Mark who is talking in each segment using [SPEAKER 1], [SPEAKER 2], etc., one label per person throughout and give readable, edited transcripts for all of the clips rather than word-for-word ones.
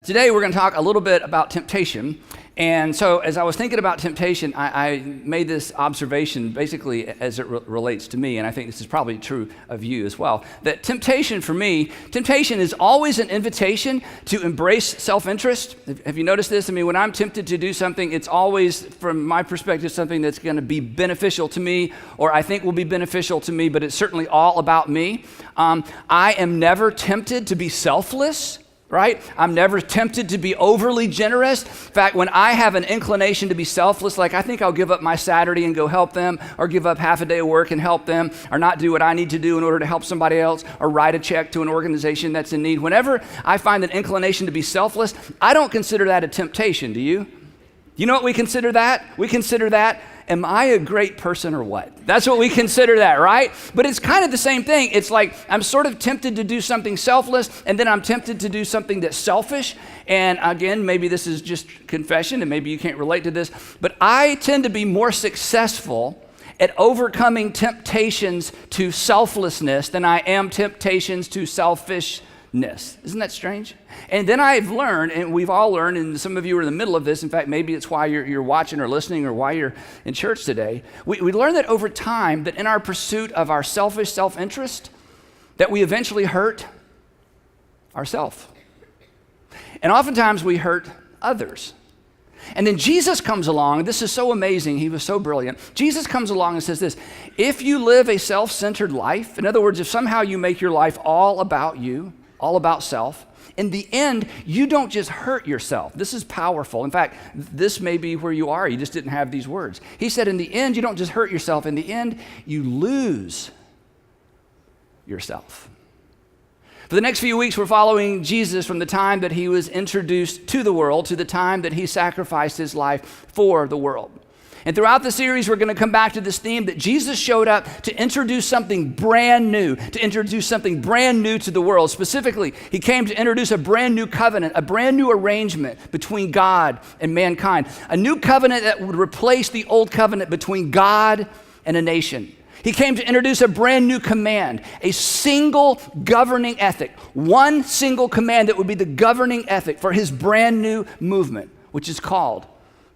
[SPEAKER 1] Today we're going to talk a little bit about temptation. And so as I was thinking about temptation, I made this observation basically as it relates to me, and I think this is probably true of you as well, that temptation for me, temptation is always an invitation to embrace self-interest. Have you noticed this? I mean, when I'm tempted to do something, it's always, from my perspective, something that's going to be beneficial to me, or I think will be beneficial to me, but it's certainly all about me. I am never tempted to be selfless. Right? I'm never tempted to be overly generous. In fact, when I have an inclination to be selfless, like I think I'll give up my Saturday and go help them, or give up half a day of work and help them, or not do what I need to do in order to help somebody else, or write a check to an organization that's in need. Whenever I find an inclination to be selfless, I don't consider that a temptation, do you? You know what we consider that? We consider that, am I a great person or what? That's what we consider that, right? But it's kind of the same thing. It's like I'm sort of tempted to do something selfless, and then I'm tempted to do something that's selfish. And again, maybe this is just confession, and maybe you can't relate to this, but I tend to be more successful at overcoming temptations to selflessness than I am temptations to selfishness. Isn't that strange? And then I've learned, and we've all learned, and some of you are in the middle of this. In fact, maybe it's why you're watching or listening or why you're in church today. We learn that over time, that in our pursuit of our selfish self-interest, that we eventually hurt ourselves. And oftentimes we hurt others. And then Jesus comes along. This is so amazing. He was so brilliant. Jesus comes along and says this: if you live a self-centered life, in other words, if somehow you make your life all about you, all about self, in the end, you don't just hurt yourself. This is powerful. In fact, this may be where you are. You just didn't have these words. He said, in the end, you don't just hurt yourself. In the end, you lose yourself. For the next few weeks, we're following Jesus from the time that he was introduced to the world to the time that he sacrificed his life for the world. And throughout the series, we're going to come back to this theme that Jesus showed up to introduce something brand new, to the world. Specifically, he came to introduce a brand new covenant, a brand new arrangement between God and mankind, a new covenant that would replace the old covenant between God and a nation. He came to introduce a brand new command, a single governing ethic, one single command that would be the governing ethic for his brand new movement, which is called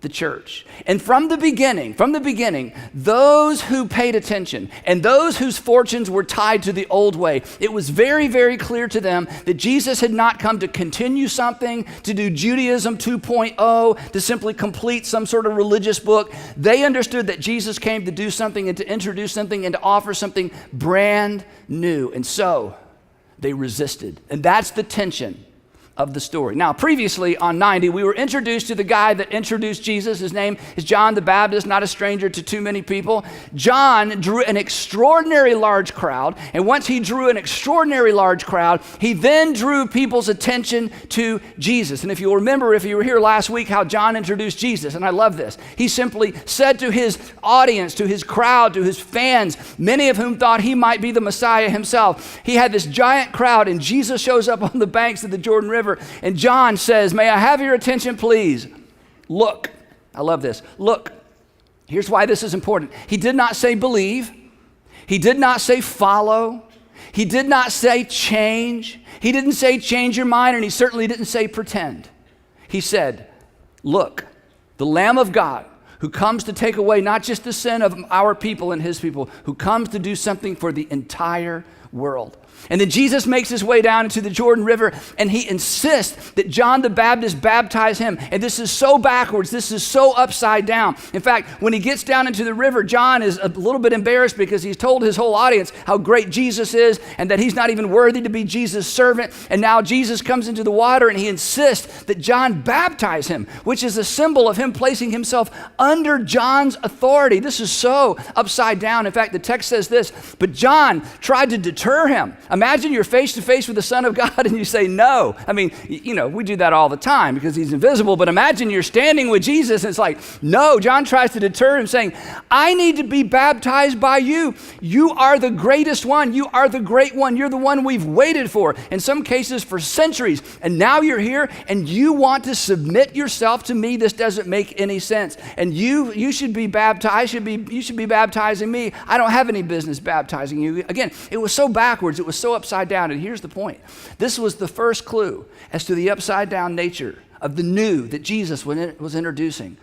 [SPEAKER 1] the church. And from the beginning, those who paid attention and those whose fortunes were tied to the old way, it was very, very clear to them that Jesus had not come to continue something, to do Judaism 2.0, to simply complete some sort of religious book. They understood that Jesus came to do something and to introduce something and to offer something brand new. And so they resisted. And that's the tension of the story. Now, previously on 90, we were introduced to the guy that introduced Jesus. His name is John the Baptist, not a stranger to too many people. John drew an extraordinary large crowd, and once he drew an extraordinary large crowd, he then drew people's attention to Jesus. And if you'll remember, if you were here last week, how John introduced Jesus, and I love this. He simply said to his audience, to his crowd, to his fans, many of whom thought he might be the Messiah himself. He had this giant crowd, and Jesus shows up on the banks of the Jordan River. And John says, may I have your attention, please? Look. I love this. Look. Here's why this is important. He did not say believe. He did not say follow. He did not say change. He didn't say change your mind, and he certainly didn't say pretend. He said, look, the Lamb of God who comes to take away not just the sin of our people and his people, who comes to do something for the entire world. And then Jesus makes his way down into the Jordan River, and he insists that John the Baptist baptize him. And this is so backwards. This is so upside down. In fact, when he gets down into the river, John is a little bit embarrassed because he's told his whole audience how great Jesus is and that he's not even worthy to be Jesus' servant. And now Jesus comes into the water, and he insists that John baptize him, which is a symbol of him placing himself under John's authority. This is so upside down. In fact, the text says this, but John tried to deter him. Imagine you're face to face with the Son of God and you say no. I mean, we do that all the time because he's invisible, but imagine you're standing with Jesus and it's like, no. John tries to deter him saying, I need to be baptized by you. You are the greatest one. You are the great one. You're the one we've waited for, in some cases for centuries. And now you're here and you want to submit yourself to me. This doesn't make any sense. And you should be baptized. You should be baptizing me. I don't have any business baptizing you. Again, it was so backwards. It was was so upside down. And here's the point. This was the first clue as to the upside down nature of the new that Jesus was introducing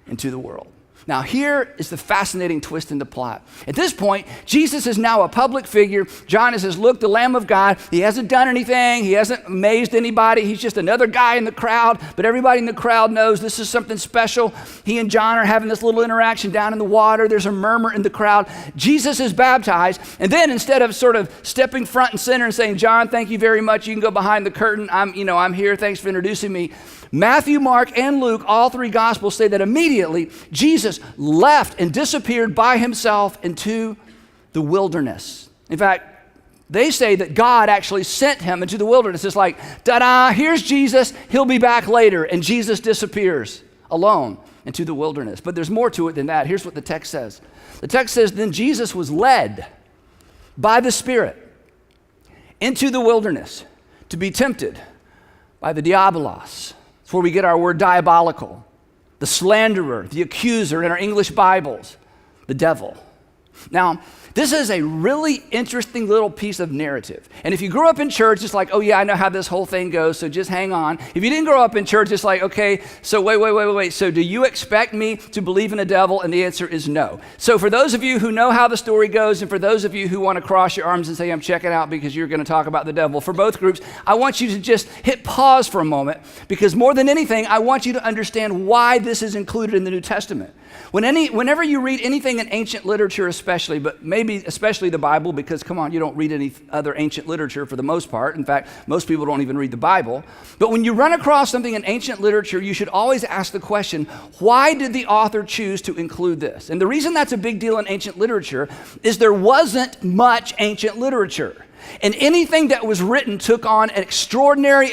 [SPEAKER 1] into the world. Now, here is the fascinating twist in the plot. At this point, Jesus is now a public figure. John says, look, the Lamb of God. He hasn't done anything. He hasn't amazed anybody. He's just another guy in the crowd. But everybody in the crowd knows this is something special. He and John are having this little interaction down in the water. There's a murmur in the crowd. Jesus is baptized. And then instead of sort of stepping front and center and saying, John, thank you very much. You can go behind the curtain. I'm here. Thanks for introducing me. Matthew, Mark, and Luke, all three Gospels say that immediately Jesus left and disappeared by himself into the wilderness. In fact, they say that God actually sent him into the wilderness. It's like, ta-da, here's Jesus. He'll be back later. And Jesus disappears alone into the wilderness. But there's more to it than that. Here's what the text says. The text says, then Jesus was led by the Spirit into the wilderness to be tempted by the diabolos. That's where we get our word diabolical, the slanderer, the accuser in our English Bibles, the devil. Now, this is a really interesting little piece of narrative. And if you grew up in church, it's like, oh yeah, I know how this whole thing goes, so just hang on. If you didn't grow up in church, it's like, okay, so wait. So do you expect me to believe in a devil? And the answer is no. So for those of you who know how the story goes, and for those of you who want to cross your arms and say, I'm checking out because you're going to talk about the devil, for both groups, I want you to just hit pause for a moment, because more than anything, I want you to understand why this is included in the New Testament. Whenever you read anything in ancient literature especially, but maybe especially the Bible, because come on, you don't read any other ancient literature for the most part. In fact, most people don't even read the Bible. But when you run across something in ancient literature, you should always ask the question, why did the author choose to include this? And the reason that's a big deal in ancient literature is there wasn't much ancient literature. And anything that was written took on an extraordinary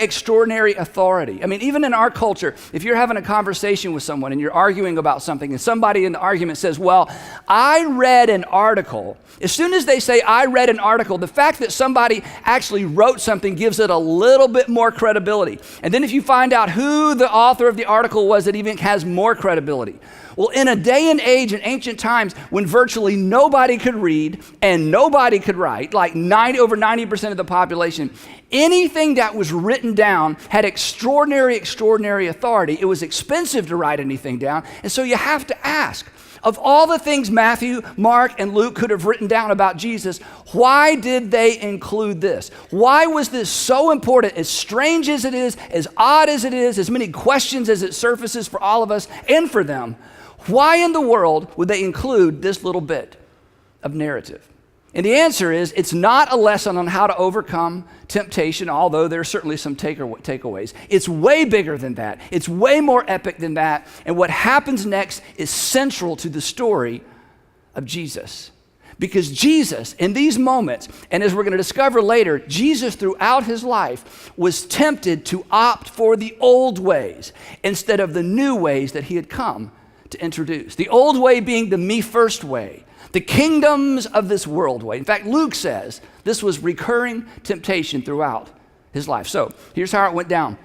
[SPEAKER 1] authority. I mean, even in our culture, if you're having a conversation with someone and you're arguing about something and somebody in the argument says, well, I read an article. As soon as they say, I read an article, the fact that somebody actually wrote something gives it a little bit more credibility. And then if you find out who the author of the article was, it even has more credibility. Well, in a day and age in ancient times when virtually nobody could read and nobody could write, like over 90% of the population, anything that was written down had extraordinary authority. It was expensive to write anything down. And so you have to ask, of all the things Matthew, Mark, and Luke could have written down about Jesus, why did they include this? Why was this so important? As strange as it is, as odd as it is, as many questions as it surfaces for all of us and for them, why in the world would they include this little bit of narrative? And the answer is, it's not a lesson on how to overcome temptation, although there are certainly some takeaways. It's way bigger than that. It's way more epic than that. And what happens next is central to the story of Jesus. Because Jesus, in these moments, and as we're going to discover later, Jesus throughout his life was tempted to opt for the old ways instead of the new ways that he had come to introduce. The old way being the me first way, the kingdoms of this world way. In fact, Luke says this was recurring temptation throughout his life. So here's how it went down.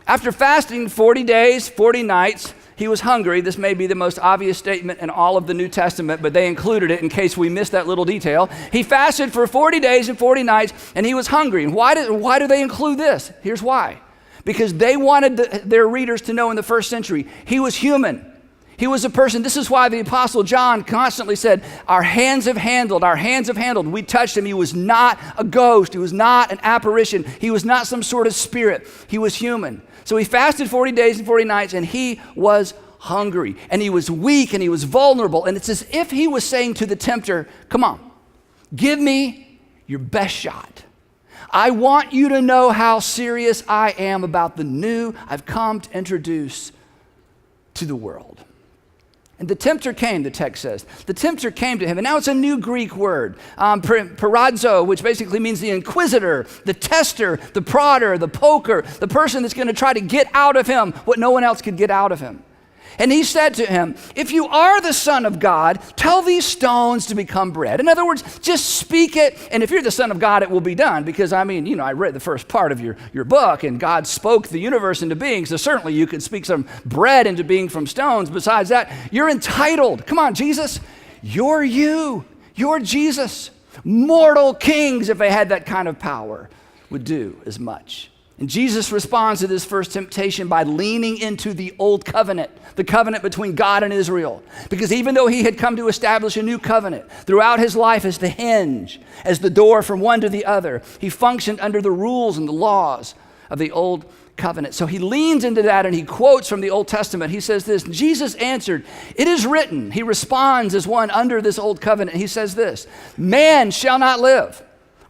[SPEAKER 1] After fasting 40 days, 40 nights, he was hungry. This may be the most obvious statement in all of the New Testament, but they included it in case we missed that little detail. He fasted for 40 days and 40 nights, and he was hungry. And why do they include this? Here's why. Because they wanted their readers to know in the first century, he was human. He was a person. This is why the Apostle John constantly said, our hands have handled. We touched him. He was not a ghost. He was not an apparition. He was not some sort of spirit. He was human. So he fasted 40 days and 40 nights, and he was hungry, and he was weak, and he was vulnerable. And it's as if he was saying to the tempter, come on, give me your best shot. I want you to know how serious I am about the new I've come to introduce to the world. And the tempter came, the text says. The tempter came to him, and now it's a new Greek word, perazzo, which basically means the inquisitor, the tester, the prodder, the poker, the person that's going to try to get out of him what no one else could get out of him. And he said to him, if you are the Son of God, tell these stones to become bread. In other words, just speak it, and if you're the Son of God, it will be done. Because, I read the first part of your book, and God spoke the universe into being, so certainly you could speak some bread into being from stones. Besides that, you're entitled. Come on, Jesus, you're you. You're Jesus. Mortal kings, if they had that kind of power, would do as much. And Jesus responds to this first temptation by leaning into the old covenant, the covenant between God and Israel. Because even though he had come to establish a new covenant throughout his life as the hinge, as the door from one to the other, he functioned under the rules and the laws of the old covenant. So he leans into that and he quotes from the Old Testament. He says this, Jesus answered, "It is written." He responds as one under this old covenant. He says this, "Man shall not live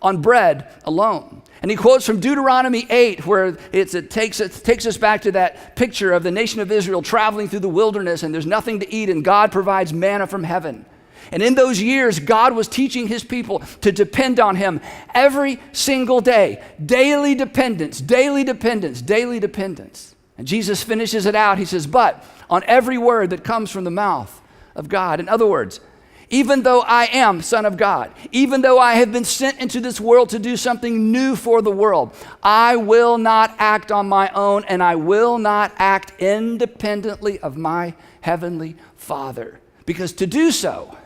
[SPEAKER 1] on bread alone." And he quotes from Deuteronomy 8, where it takes us back to that picture of the nation of Israel traveling through the wilderness, and there's nothing to eat, and God provides manna from heaven. And in those years, God was teaching his people to depend on him every single day. Daily dependence, daily dependence, daily dependence. And Jesus finishes it out. He says, "But on every word that comes from the mouth of God." In other words, even though I am Son of God, even though I have been sent into this world to do something new for the world, I will not act on my own, and I will not act independently of my heavenly Father. Because to do so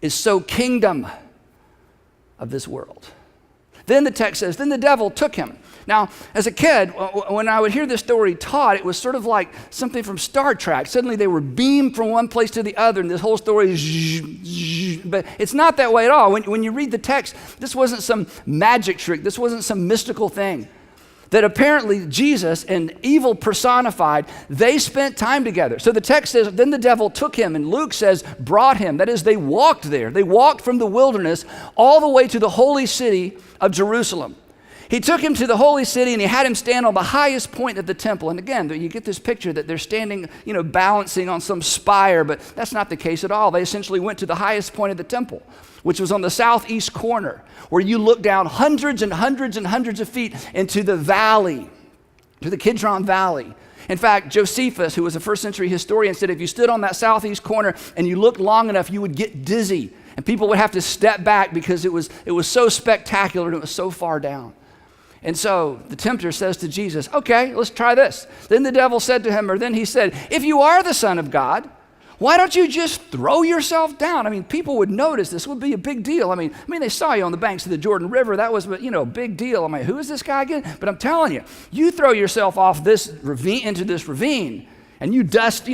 [SPEAKER 1] is so kingdom of this world. Then the text says, then the devil took him. Now, as a kid, when I would hear this story taught, it was sort of like something from Star Trek. Suddenly they were beamed from one place to the other, and this whole story is but it's not that way at all. When you read the text, this wasn't some magic trick. This wasn't some mystical thing. That apparently Jesus and evil personified, they spent time together. So the text says, then the devil took him, and Luke says, brought him. That is, they walked there. They walked from the wilderness all the way to the holy city of Jerusalem. He took him to the holy city, and he had him stand on the highest point of the temple. And again, you get this picture that they're standing, balancing on some spire, but that's not the case at all. They essentially went to the highest point of the temple, which was on the southeast corner, where you look down hundreds and hundreds and hundreds of feet into the valley, to the Kidron Valley. In fact, Josephus, who was a first century historian, said if you stood on that southeast corner and you looked long enough, you would get dizzy, and people would have to step back because it was so spectacular and it was so far down. And so the tempter says to Jesus, okay, let's try this. Then the devil said to him, or then he said, if you are the Son of God, why don't you just throw yourself down? I mean, people would notice. This would be a big deal. I mean, they saw you on the banks of the Jordan River. That was, a big deal. I mean, who is this guy again? But I'm telling you, you throw yourself off this ravine, into this ravine, and you dust,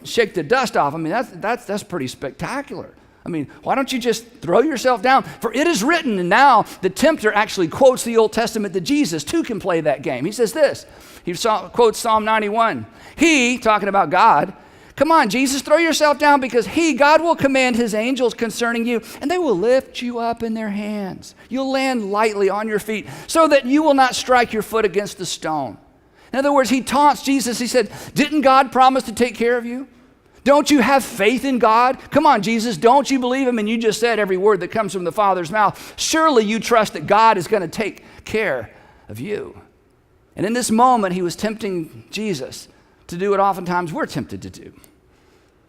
[SPEAKER 1] shake the dust off. I mean, that's pretty spectacular. I mean, why don't you just throw yourself down? For it is written, and now the tempter actually quotes the Old Testament that Jesus too can play that game. He says this, quotes Psalm 91. He, talking about God, come on, Jesus, throw yourself down because God will command his angels concerning you, and they will lift you up in their hands. You'll land lightly on your feet so that you will not strike your foot against the stone. In other words, he taunts Jesus. He said, didn't God promise to take care of you? Don't you have faith in God? Come on, Jesus, don't you believe him? And you just said every word that comes from the Father's mouth. Surely you trust that God is going to take care of you. And in this moment, he was tempting Jesus to do what oftentimes we're tempted to do.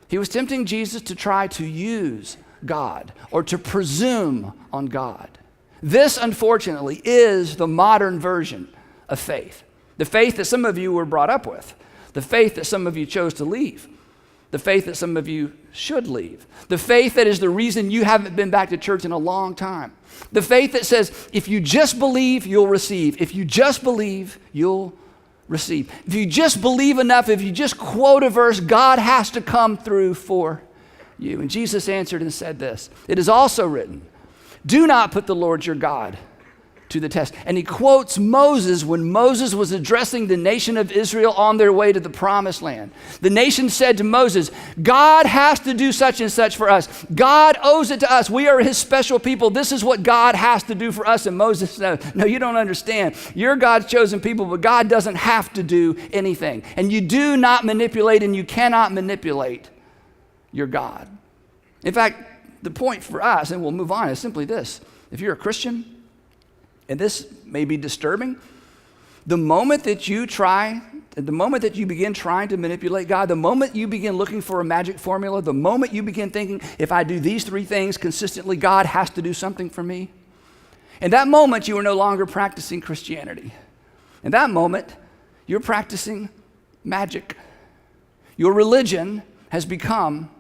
[SPEAKER 1] He was tempting Jesus to try to use God or to presume on God. This, unfortunately, is the modern version of faith. The faith that some of you were brought up with. The faith that some of you chose to leave. The faith that some of you should leave. The faith that is the reason you haven't been back to church in a long time. The faith that says, if you just believe, you'll receive. If you just believe, you'll receive. If you just believe enough, if you just quote a verse, God has to come through for you. And Jesus answered and said this, it is also written, do not put the Lord your God to the test. And he quotes Moses when Moses was addressing the nation of Israel on their way to the promised land. The nation said to Moses, God has to do such and such for us. God owes it to us. We are his special people. This is what God has to do for us. And Moses said, no, you don't understand. You're God's chosen people, but God doesn't have to do anything. And you do not manipulate, and you cannot manipulate your God. In fact, the point for us, and we'll move on, is simply this. If you're a Christian, and this may be disturbing, the moment that you begin trying to manipulate God, the moment you begin looking for a magic formula, the moment you begin thinking, if I do these three things consistently, God has to do something for me, in that moment, you are no longer practicing Christianity. In that moment, you're practicing magic. Your religion has become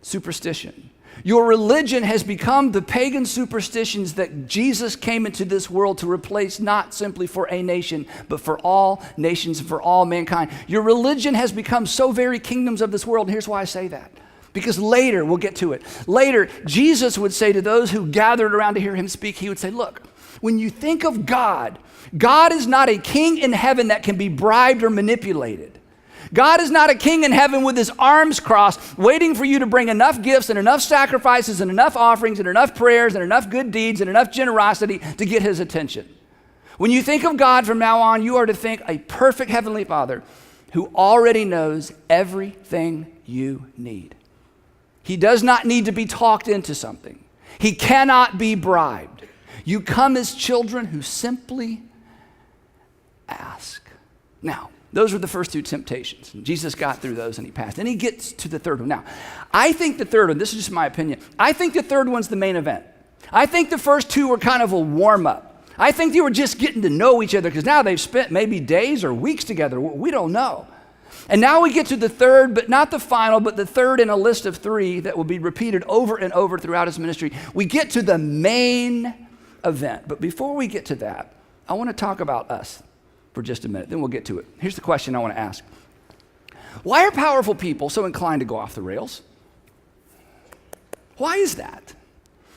[SPEAKER 1] superstition. Your religion has become the pagan superstitions that Jesus came into this world to replace, not simply for a nation, but for all nations, for all mankind. Your religion has become so very kingdoms of this world, and here's why I say that. Because later, we'll get to it, later, Jesus would say to those who gathered around to hear him speak, he would say, look, when you think of God, God is not a king in heaven that can be bribed or manipulated. God is not a king in heaven with his arms crossed, waiting for you to bring enough gifts and enough sacrifices and enough offerings and enough prayers and enough good deeds and enough generosity to get his attention. When you think of God from now on, you are to think a perfect heavenly Father who already knows everything you need. He does not need to be talked into something. He cannot be bribed. You come as children who simply ask. Now, those were the first two temptations. Jesus got through those and he passed. Then he gets to the third one. Now, I think the third one, this is just my opinion, I think the third one's the main event. I think the first two were kind of a warm-up. I think they were just getting to know each other because now they've spent maybe days or weeks together. We don't know. And now we get to the third, but not the final, but the third in a list of three that will be repeated over and over throughout his ministry. We get to the main event. But before we get to that, I want to talk about us for just a minute, then we'll get to it. Here's the question I want to ask. Why are powerful people so inclined to go off the rails? Why is that?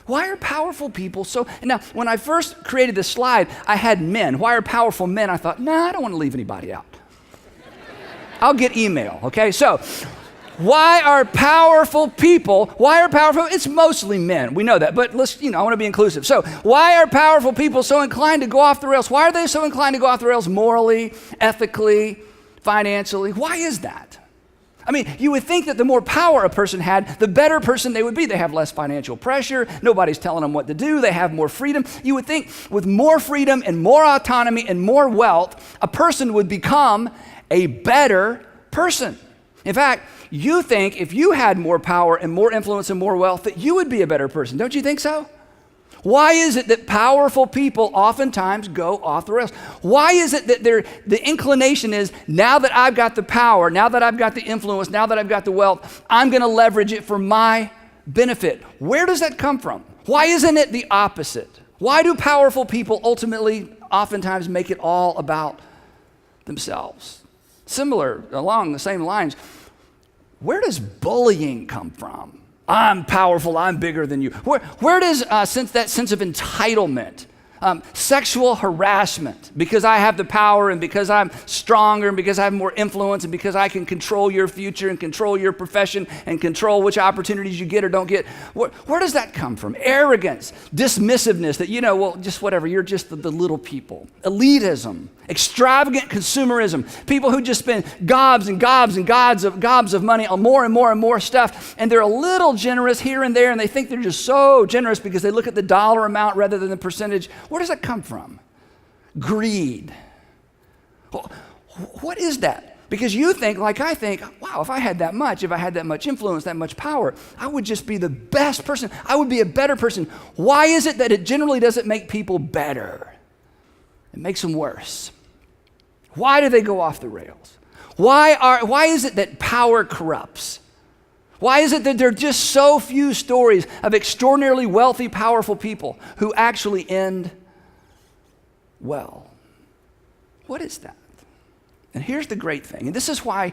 [SPEAKER 1] Why are powerful people so... Now, when I first created this slide, I had men. Why are powerful men? I thought, I don't want to leave anybody out. I'll get email, okay? So, why are powerful people, it's mostly men, we know that, but let's, I want to be inclusive. So, why are powerful people so inclined to go off the rails? Why are they so inclined to go off the rails morally, ethically, financially? Why is that? I mean, you would think that the more power a person had, the better person they would be. They have less financial pressure. Nobody's telling them what to do. They have more freedom. You would think with more freedom and more autonomy and more wealth, a person would become a better person. In fact, you think if you had more power and more influence and more wealth, that you would be a better person. Don't you think so? Why is it that powerful people oftentimes go off the rails? Why is it that the inclination is, now that I've got the power, now that I've got the influence, now that I've got the wealth, I'm going to leverage it for my benefit? Where does that come from? Why isn't it the opposite? Why do powerful people ultimately oftentimes make it all about themselves? Similar, along the same lines, where does bullying come from? I'm powerful, I'm bigger than you. Where does that sense of entitlement, sexual harassment, because I have the power and because I'm stronger and because I have more influence and because I can control your future and control your profession and control which opportunities you get or don't get, where does that come from? Arrogance, dismissiveness, that, just whatever, you're just the little people. Elitism, extravagant consumerism, people who just spend gobs and gobs and gobs of money on more and more and more stuff, and they're a little generous here and there, and they think they're just so generous because they look at the dollar amount rather than the percentage. Where does that come from? Greed. What is that? Because you think, like I think, wow, if I had that much influence, that much power, I would just be the best person. I would be a better person. Why is it that it generally doesn't make people better? It makes them worse. Why do they go off the rails? Why is it that power corrupts? Why is it that there are just so few stories of extraordinarily wealthy, powerful people who actually end well? What is that? And here's the great thing, and this is why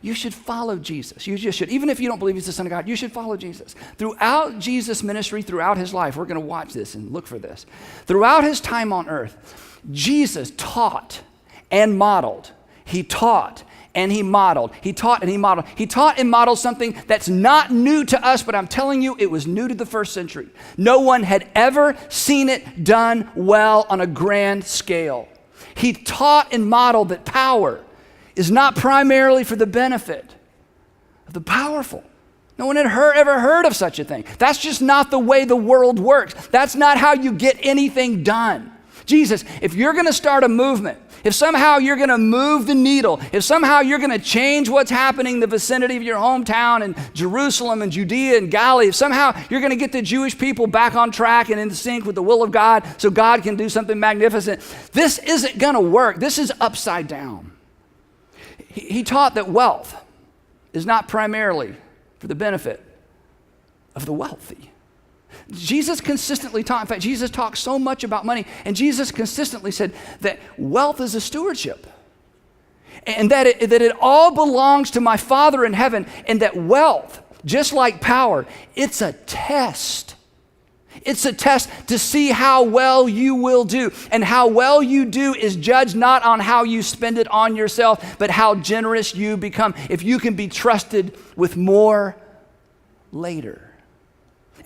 [SPEAKER 1] you should follow Jesus. You just should. Even if you don't believe he's the Son of God, you should follow Jesus. Throughout Jesus' ministry, throughout his life, we're going to watch this and look for this. Throughout his time on earth, Jesus taught and modeled. He taught and he modeled. He taught and he modeled. He taught and modeled something that's not new to us, but I'm telling you, it was new to the first century. No one had ever seen it done well on a grand scale. He taught and modeled that power is not primarily for the benefit of the powerful. No one had ever heard of such a thing. That's just not the way the world works. That's not how you get anything done. Jesus, if you're going to start a movement, if somehow you're going to move the needle, if somehow you're going to change what's happening in the vicinity of your hometown in Jerusalem and Judea and Galilee, if somehow you're going to get the Jewish people back on track and in sync with the will of God so God can do something magnificent, this isn't going to work. This is upside down. He taught that wealth is not primarily for the benefit of the wealthy. Jesus consistently taught, in fact, Jesus talked so much about money, and Jesus consistently said that wealth is a stewardship, and that it all belongs to my Father in heaven, and that wealth, just like power, it's a test. It's a test to see how well you will do. And how well you do is judged not on how you spend it on yourself, but how generous you become. If you can be trusted with more later.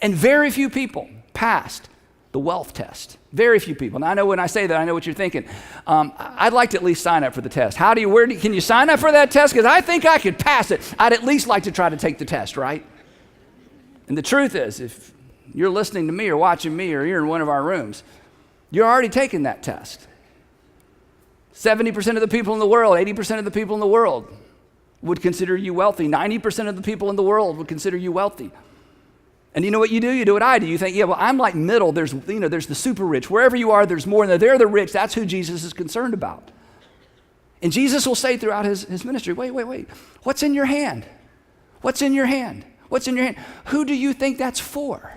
[SPEAKER 1] And very few people passed the wealth test. Very few people. Now I know when I say that, I know what you're thinking. I'd like to at least sign up for the test. Can you sign up for that test? Because I think I could pass it. I'd at least like to try to take the test, right? And the truth is, if you're listening to me or watching me or you're in one of our rooms, you're already taking that test. 70% of the people in the world, 80% of the people in the world would consider you wealthy. 90% of the people in the world would consider you wealthy. And you know what you do? You do what I do. You think, yeah, well, I'm like middle. There's the super rich. Wherever you are, there's more. And they're the rich. That's who Jesus is concerned about. And Jesus will say throughout his ministry, wait. What's in your hand? What's in your hand? What's in your hand? Who do you think that's for?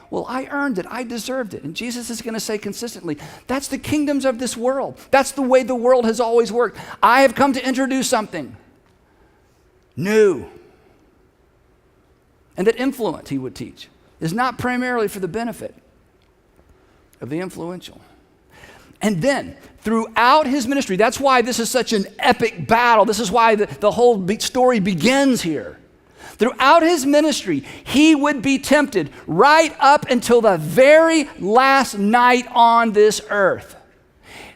[SPEAKER 1] Well, I earned it. I deserved it. And Jesus is going to say consistently, that's the kingdoms of this world. That's the way the world has always worked. I have come to introduce something new. And that influence, he would teach, is not primarily for the benefit of the influential. And then, throughout his ministry, that's why this is such an epic battle. This is why the whole story begins here. Throughout his ministry, he would be tempted right up until the very last night on this earth.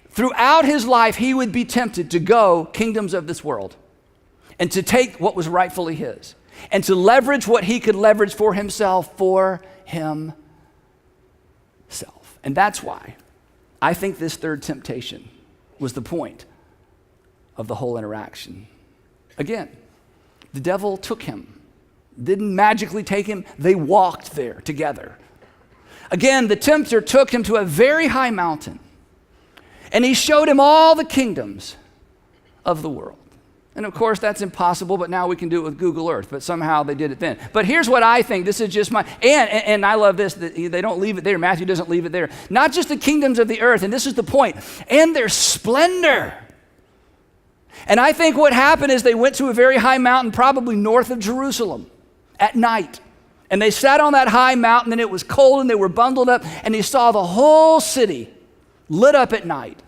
[SPEAKER 1] Throughout his life, he would be tempted to go kingdoms of this world and to take what was rightfully his and to leverage what he could leverage for himself. And that's why I think this third temptation was the point of the whole interaction. Again, the devil took him. Didn't magically take him, they walked there together. Again, the tempter took him to a very high mountain, and he showed him all the kingdoms of the world. And of course, that's impossible, but now we can do it with Google Earth, but somehow they did it then. But here's what I think, this is just my, and I love this, that they don't leave it there, Matthew doesn't leave it there. Not just the kingdoms of the earth, and this is the point, and their splendor. And I think what happened is they went to a very high mountain, probably north of Jerusalem, at night. And they sat on that high mountain, and it was cold, and they were bundled up, and he saw the whole city lit up at night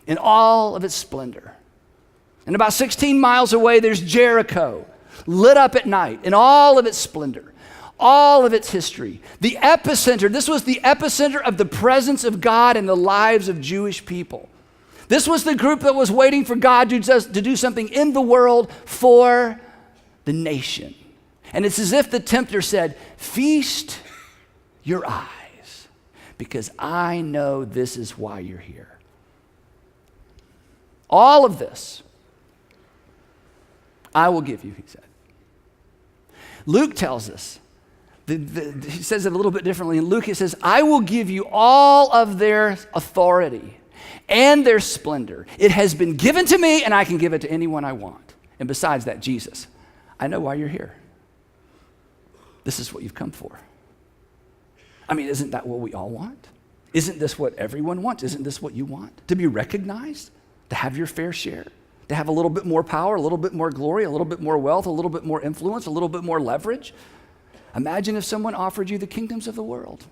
[SPEAKER 1] in all of its splendor. And about 16 miles away, there's Jericho, lit up at night in all of its splendor, all of its history. The epicenter, this was the epicenter of the presence of God in the lives of Jewish people. This was the group that was waiting for God to do something in the world for the nation. And it's as if the tempter said, feast your eyes, because I know this is why you're here. All of this, I will give you, he said. Luke tells us, he says it a little bit differently. In Luke, it says, I will give you all of their authority and their splendor. It has been given to me, and I can give it to anyone I want. And besides that, Jesus, I know why you're here. This is what you've come for. I mean, isn't that what we all want? Isn't this what everyone wants? Isn't this what you want? To be recognized, to have your fair share, to have a little bit more power, a little bit more glory, a little bit more wealth, a little bit more influence, a little bit more leverage. Imagine if someone offered you the kingdoms of the world.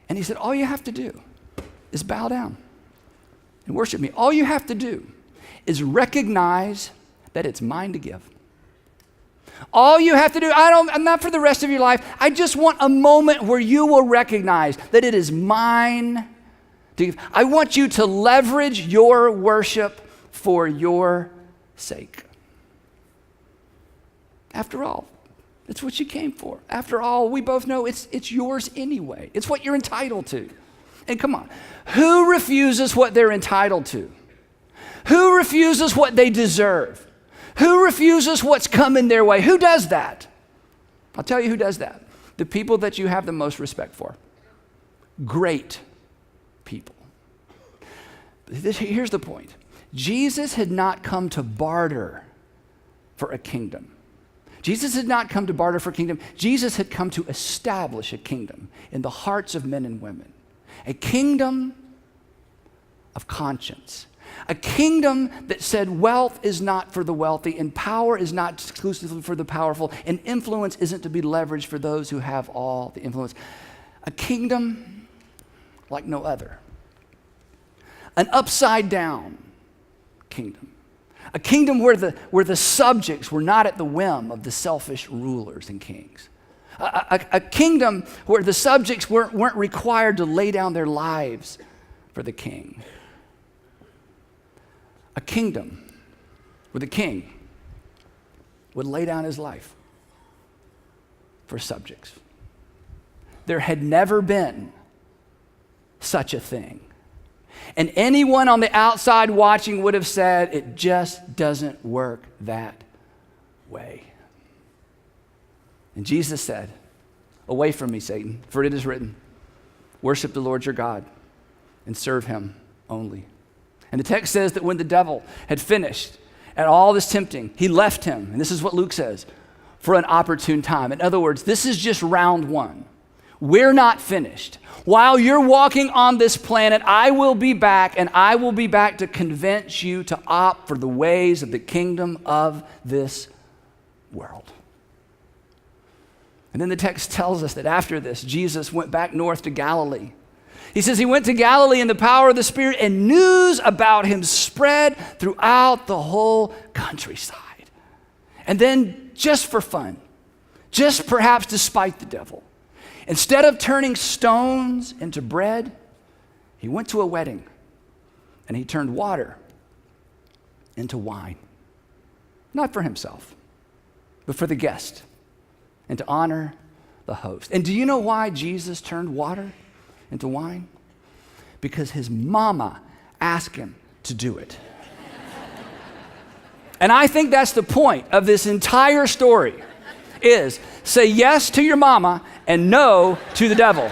[SPEAKER 1] And he said, all you have to do is bow down and worship me. All you have to do is recognize that it's mine to give. All you have to do, I'm not for the rest of your life. I just want a moment where you will recognize that it is mine to give. I want you to leverage your worship for your sake. After all, it's what you came for. After all, we both know it's yours anyway. It's what you're entitled to. And come on, who refuses what they're entitled to? Who refuses what they deserve? Who refuses what's coming their way? Who does that? I'll tell you who does that. The people that you have the most respect for. Great people. Here's the point. Jesus had not come to barter for a kingdom. Jesus had not come to barter for kingdom. Jesus had come to establish a kingdom in the hearts of men and women, a kingdom of conscience, a kingdom that said wealth is not for the wealthy and power is not exclusively for the powerful and influence isn't to be leveraged for those who have all the influence. A kingdom like no other. An upside down kingdom. A kingdom where the subjects were not at the whim of the selfish rulers and kings. A kingdom where the subjects weren't required to lay down their lives for the king. A kingdom where the king would lay down his life for subjects. There had never been such a thing. And anyone on the outside watching would have said, it just doesn't work that way. And Jesus said, away from me, Satan, for it is written, worship the Lord your God and serve him only. And the text says that when the devil had finished at all this tempting, he left him, and this is what Luke says, for an opportune time. In other words, this is just round one. We're not finished. While you're walking on this planet, I will be back, and I will be back to convince you to opt for the ways of the kingdom of this world. And then the text tells us that after this, Jesus went back north to Galilee. He says he went to Galilee in the power of the Spirit, and news about him spread throughout the whole countryside. And then, just for fun, just perhaps to spite the devil, instead of turning stones into bread, he went to a wedding and he turned water into wine. Not for himself, but for the guest and to honor the host. And do you know why Jesus turned water into wine? Because his mama asked him to do it. And I think that's the point of this entire story is say yes to your mama and no to the devil.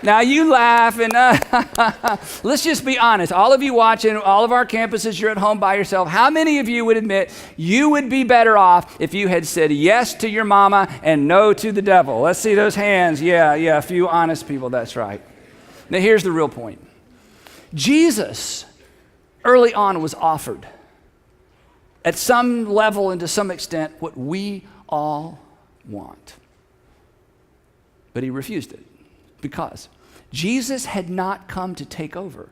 [SPEAKER 1] Now you laugh and let's just be honest. All of you watching, all of our campuses, you're at home by yourself. How many of you would admit you would be better off if you had said yes to your mama and no to the devil? Let's see those hands. Yeah, a few honest people, that's right. Now here's the real point. Jesus early on was offered at some level and to some extent what we all want. But he refused it because Jesus had not come to take over.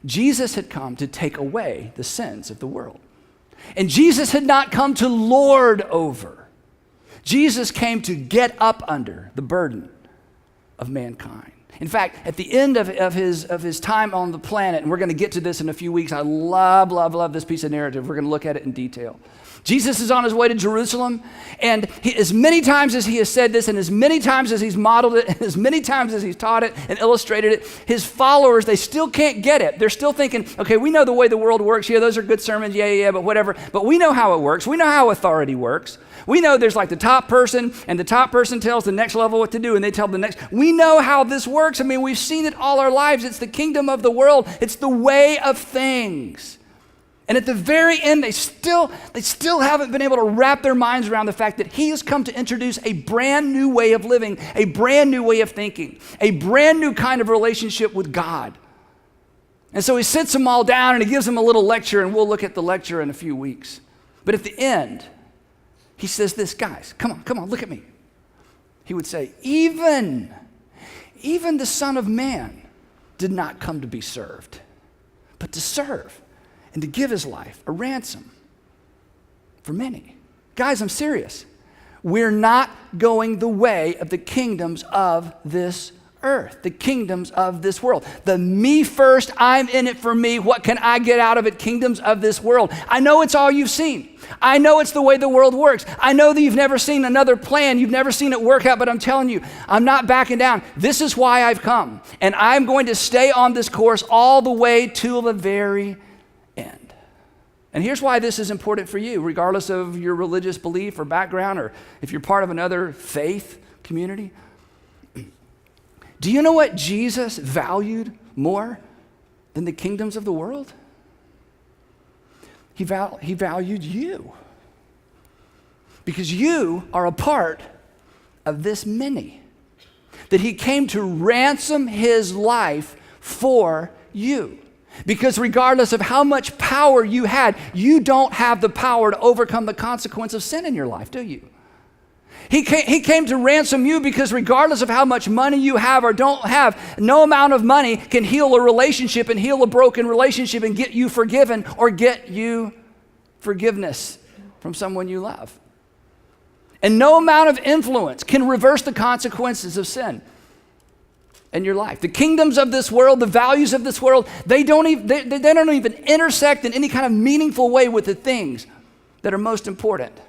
[SPEAKER 1] Jesus had come to take away the sins of the world. And Jesus had not come to lord over. Jesus came to get up under the burden of mankind. In fact, at the end of his time on the planet, and we're going to get to this in a few weeks, I love this piece of narrative. We're going to look at it in detail. Jesus is on his way to Jerusalem, and as many times as he has said this, and as many times as he's modeled it, and as many times as he's taught it and illustrated it, his followers, they still can't get it. They're still thinking, okay, we know the way the world works. Yeah, those are good sermons. Yeah, but whatever. But we know how it works. We know how authority works. We know there's like the top person, and the top person tells the next level what to do, and they tell the next. We know how this works. I mean, we've seen it all our lives. It's the kingdom of the world. It's the way of things. And at the very end, they still haven't been able to wrap their minds around the fact that he has come to introduce a brand new way of living, a brand new way of thinking, a brand new kind of relationship with God. And so he sits them all down and he gives them a little lecture, and we'll look at the lecture in a few weeks. But at the end, he says this, guys, come on, look at me. He would say, even the Son of Man did not come to be served, but to serve and to give his life a ransom for many. Guys, I'm serious. We're not going the way of the kingdoms of this earth, the kingdoms of this world. The me first, I'm in it for me, what can I get out of it, kingdoms of this world. I know it's all you've seen. I know it's the way the world works. I know that you've never seen another plan. You've never seen it work out, but I'm telling you, I'm not backing down. This is why I've come, and I'm going to stay on this course all the way to the very end. And here's why this is important for you, regardless of your religious belief or background, or if you're part of another faith community. Do you know what Jesus valued more than the kingdoms of the world? He valued you. Because you are a part of this many. That he came to ransom his life for you. Because regardless of how much power you had, you don't have the power to overcome the consequence of sin in your life, do you? He came to ransom you because regardless of how much money you have or don't have, no amount of money can heal a relationship and heal a broken relationship and get you forgiven or get you forgiveness from someone you love. And no amount of influence can reverse the consequences of sin in your life. The kingdoms of this world, the values of this world, they don't even intersect in any kind of meaningful way with the things that are most important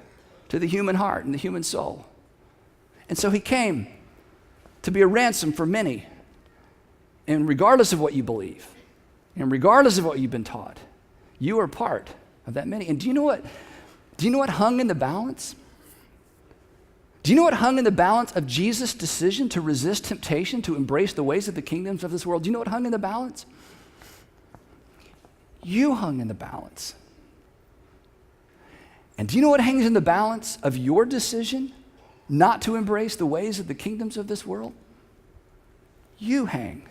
[SPEAKER 1] to the human heart and the human soul. And so he came to be a ransom for many. And regardless of what you believe, and regardless of what you've been taught, you are part of that many. And do you know what hung in the balance? Do you know what hung in the balance of Jesus' decision to resist temptation, to embrace the ways of the kingdoms of this world? Do you know what hung in the balance? You hung in the balance. And do you know what hangs in the balance of your decision not to embrace the ways of the kingdoms of this world? You hang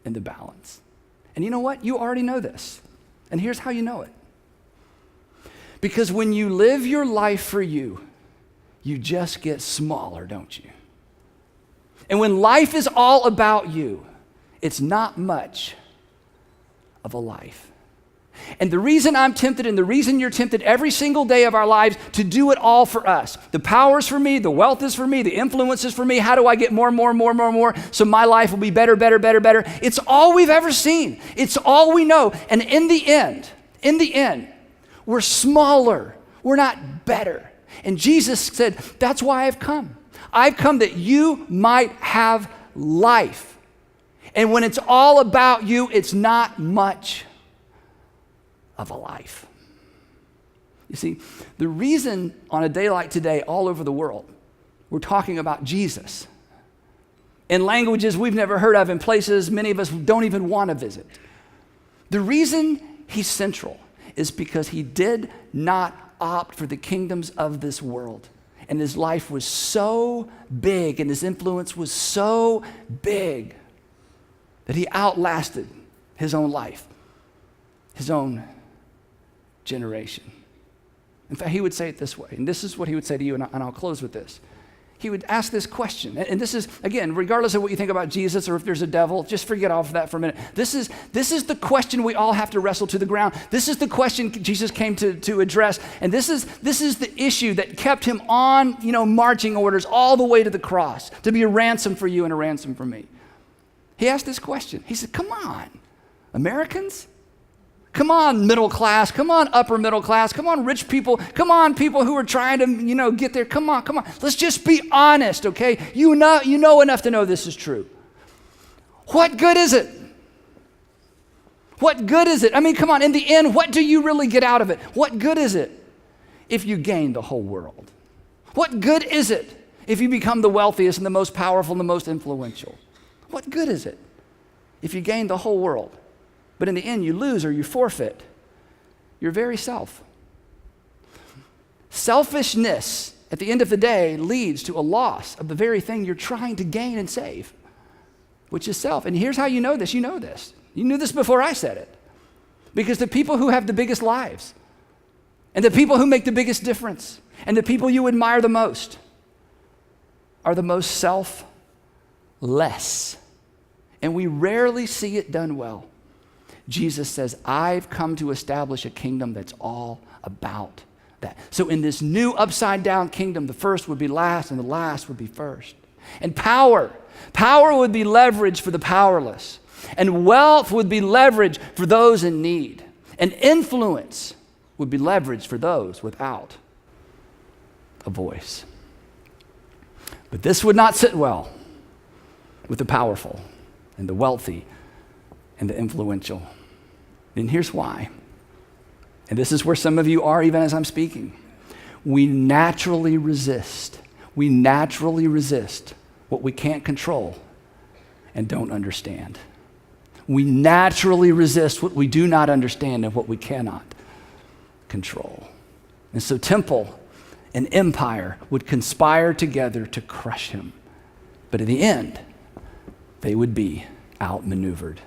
[SPEAKER 1] in the balance. And you know what? You already know this. And here's how you know it. Because when you live your life for you, you just get smaller, don't you? And when life is all about you, it's not much of a life. And the reason I'm tempted and the reason you're tempted every single day of our lives to do it all for us. The power is for me, the wealth is for me, the influence is for me. How do I get more so my life will be better? It's all we've ever seen. It's all we know. And in the end, we're smaller. We're not better. And Jesus said, that's why I've come. I've come that you might have life. And when it's all about you, it's not much of a life. You see, the reason on a day like today, all over the world, we're talking about Jesus in languages we've never heard of, in places many of us don't even want to visit. The reason he's central is because he did not opt for the kingdoms of this world. And his life was so big and his influence was so big that he outlasted his own life, his own generation. In fact, he would say it this way, and this is what he would say to you, and I'll close with this. He would ask this question, and this is, again, regardless of what you think about Jesus or if there's a devil, just forget off of that for a minute. This is the question we all have to wrestle to the ground. This is the question Jesus came to address, and this is the issue that kept him on, marching orders all the way to the cross, to be a ransom for you and a ransom for me. He asked this question. He said, come on, Americans? Come on, middle class. Come on, upper middle class. Come on, rich people. Come on, people who are trying to, get there. Come on. Let's just be honest, okay? You know enough to know this is true. What good is it? What good is it? I mean, come on, in the end, what do you really get out of it? What good is it if you gain the whole world? What good is it if you become the wealthiest and the most powerful and the most influential? What good is it if you gain the whole world? But in the end, you lose or you forfeit your very self. Selfishness, at the end of the day, leads to a loss of the very thing you're trying to gain and save, which is self. And here's how you know this. You know this. You knew this before I said it. Because the people who have the biggest lives, and the people who make the biggest difference, and the people you admire the most, are the most selfless. And we rarely see it done well. Jesus says, I've come to establish a kingdom that's all about that. So in this new upside down kingdom, the first would be last and the last would be first. And power would be leverage for the powerless. And wealth would be leverage for those in need. And influence would be leverage for those without a voice. But this would not sit well with the powerful and the wealthy and the influential. And here's why. And this is where some of you are even as I'm speaking. We naturally resist what we can't control and don't understand. We naturally resist what we do not understand and what we cannot control. And so temple and empire would conspire together to crush him. But in the end, they would be outmaneuvered.